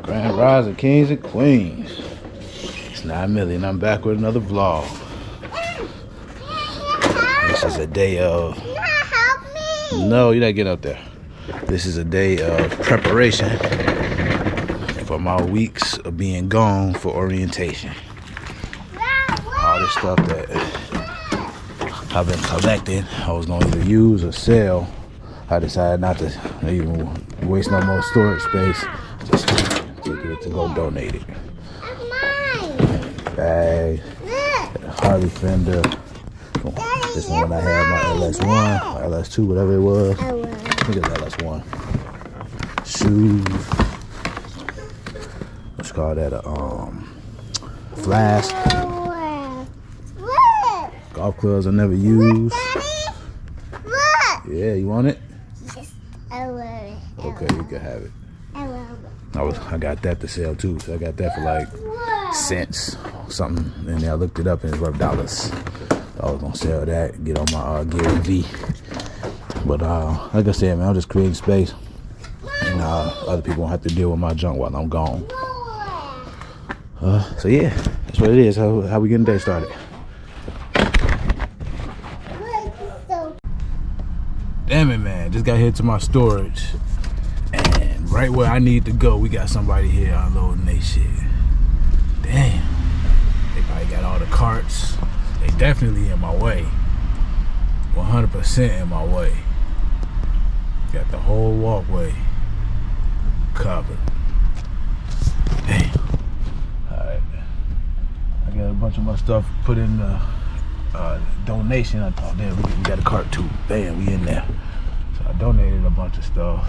Grand Rising Kings and Queens. It's 9 million. I'm back with another vlog. This is a day of... No, you're not getting up there. This is a day of preparation for my weeks of being gone for orientation. All this stuff that I've been collecting, I was going to either use or sell. I decided not to even waste no more storage space. Just take it to go donate it. Bag, Harley Fender. This one I had my LS1, or LS2, whatever it was. I think it's LS1. Shoes. Let's call that a flask. Golf clubs I never used. Yeah, you want it? Yes, I want it. Okay, you can have it. I want it. I got that to sell too. So I got that for like cents, something. And then I looked it up and it's worth dollars. I was gonna sell that, get on my Gary V. But like I said, man, I'm just creating space, and other people won't have to deal with my junk while I'm gone. So yeah, that's what it is. How we getting the day started? Damn it, man! Just got here to my storage, and right where I need to go, we got somebody here unloading their shit. Damn, they probably got all the carts. They definitely in my way. 100% in my way. Got the whole walkway covered. Damn. Alright. I got a bunch of my stuff put in the donation. I thought, damn, we got a cart too. Bam, we in there. So I donated a bunch of stuff.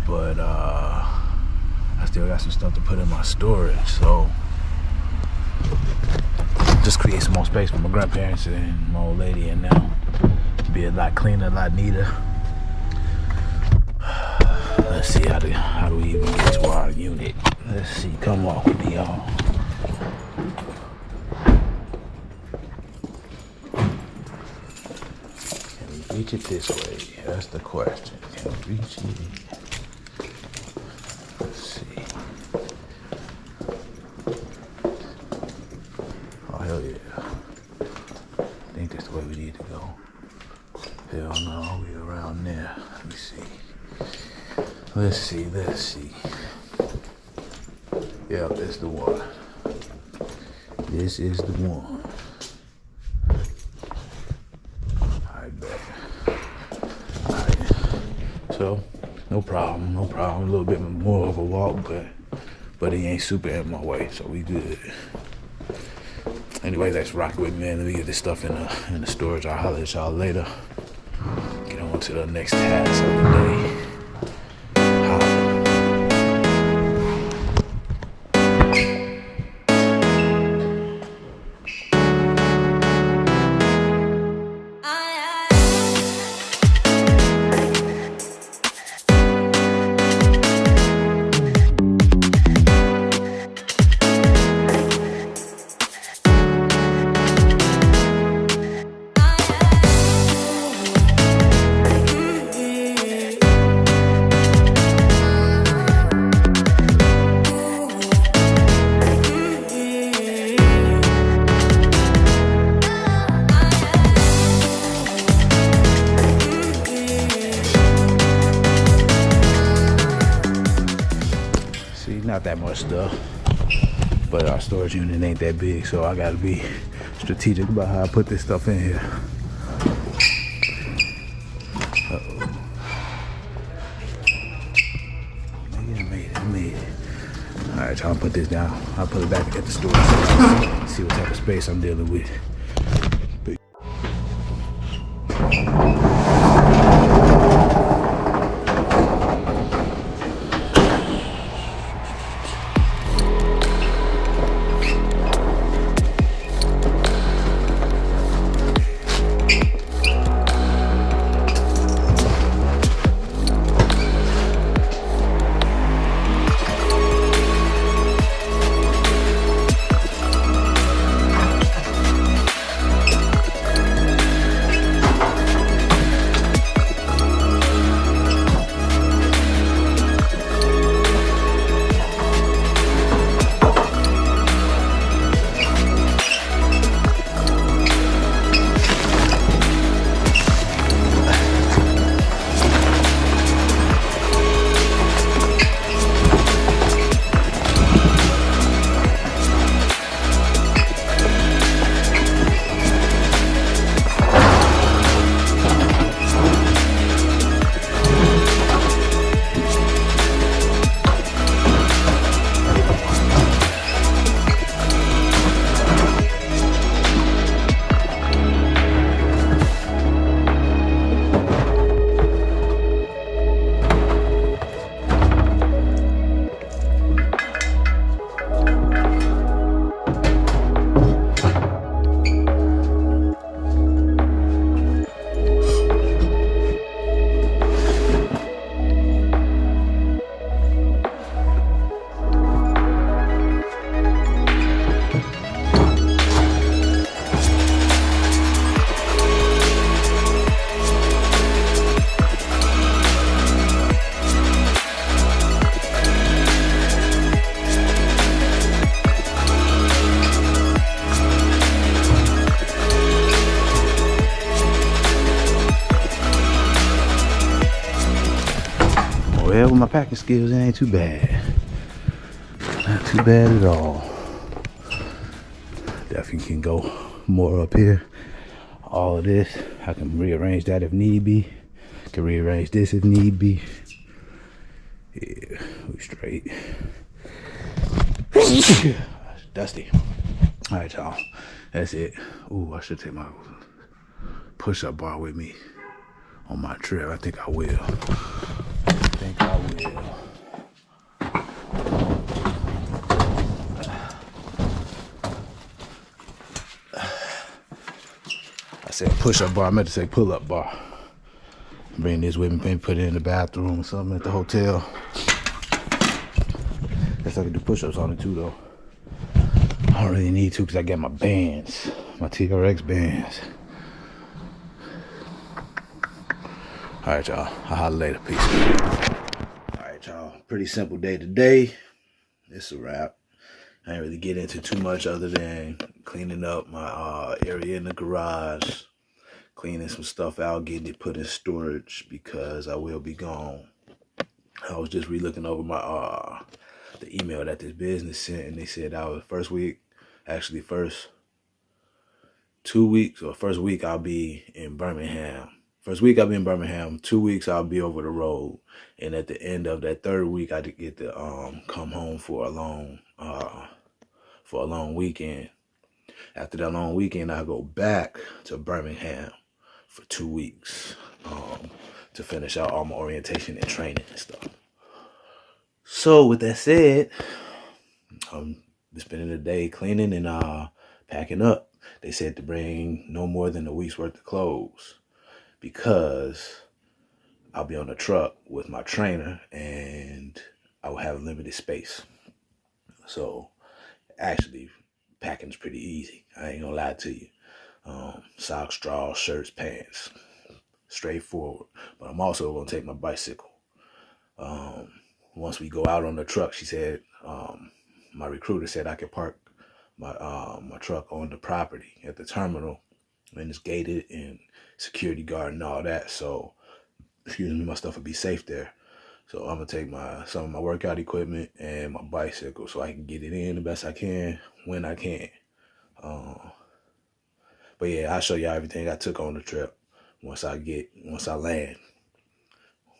But I still got some stuff to put in my storage. So just create some more space for my grandparents and my old lady, and now be a lot cleaner, a lot neater. Let's see how do we even get to our unit. Let's see, come walk with me, y'all. Can we reach it this way? That's the question. Can we reach it? Let's see. Hell yeah. I think that's the way we need to go. Hell no, we around there. Let me see. Let's see. Yeah, that's the one. This is the one. Alright, bet. Alright. So, no problem. A little bit more of a walk, but he ain't super in my way, so we good. Anyway, let's rock with me, man. Let me get this stuff in the storage. I'll holler at y'all later. Get on to the next task of the day. Not that much stuff, but our storage unit ain't that big, so I gotta be strategic about how I put this stuff in here. I made it. All right, y'all, put this down. I'll put it back at the storage. See what type of space I'm dealing with. my packing skills, it ain't too bad. Not too bad at all. Definitely can go more up here. All of this, I can rearrange that if need be. Can rearrange this if need be. Yeah, we straight. Dusty. All right, y'all. That's it. Ooh, I should take my push-up bar with me on my trip. I think I will. I said push-up bar. I meant to say pull-up bar. Bring this with me, maybe put it in the bathroom or something at the hotel. Guess I can do push-ups on it too, though. I don't really need to because I got my bands, my TRX bands. All right, y'all. I'll holler later. Peace. All right, y'all. Pretty simple day today. It's a wrap. I ain't really get into too much other than cleaning up my area in the garage, cleaning some stuff out, getting it put in storage because I will be gone. I was just re-looking over my the email that this business sent, and they said that was first week, actually first 2 weeks, or first week I'll be in Birmingham. First week I'll be in Birmingham. 2 weeks I'll be over the road, and at the end of that third week I get to come home for a long weekend. After that long weekend, I go back to Birmingham for 2 weeks to finish out all my orientation and training and stuff. So with that said, I'm spending the day cleaning and packing up. They said to bring no more than a week's worth of clothes because I'll be on the truck with my trainer and I will have limited space. So actually, packing's pretty easy. I ain't gonna lie to you. Socks, drawers, shirts, pants, straightforward. But I'm also gonna take my bicycle. Once we go out on the truck, she said, my recruiter said I could park my truck on the property at the terminal, and it's gated and security guard and all that. So, excuse me, my stuff will be safe there. So I'm gonna take some of my workout equipment and my bicycle so I can get it in the best I can when I can. But yeah, I'll show y'all everything I took on the trip once I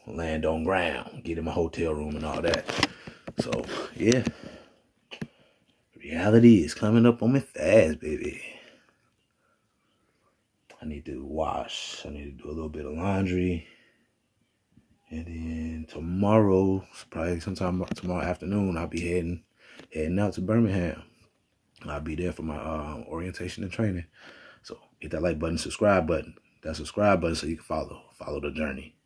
land on ground, get in my hotel room and all that. So yeah, reality is coming up on me fast, baby. I need to wash. I need to do a little bit of laundry. And then tomorrow, probably sometime tomorrow afternoon, I'll be heading out to Birmingham. I'll be there for my orientation and training. So hit that like button, subscribe button. That subscribe button so you can follow the journey.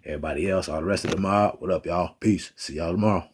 Everybody else, all the rest of the mob, what up, y'all? Peace. See y'all tomorrow.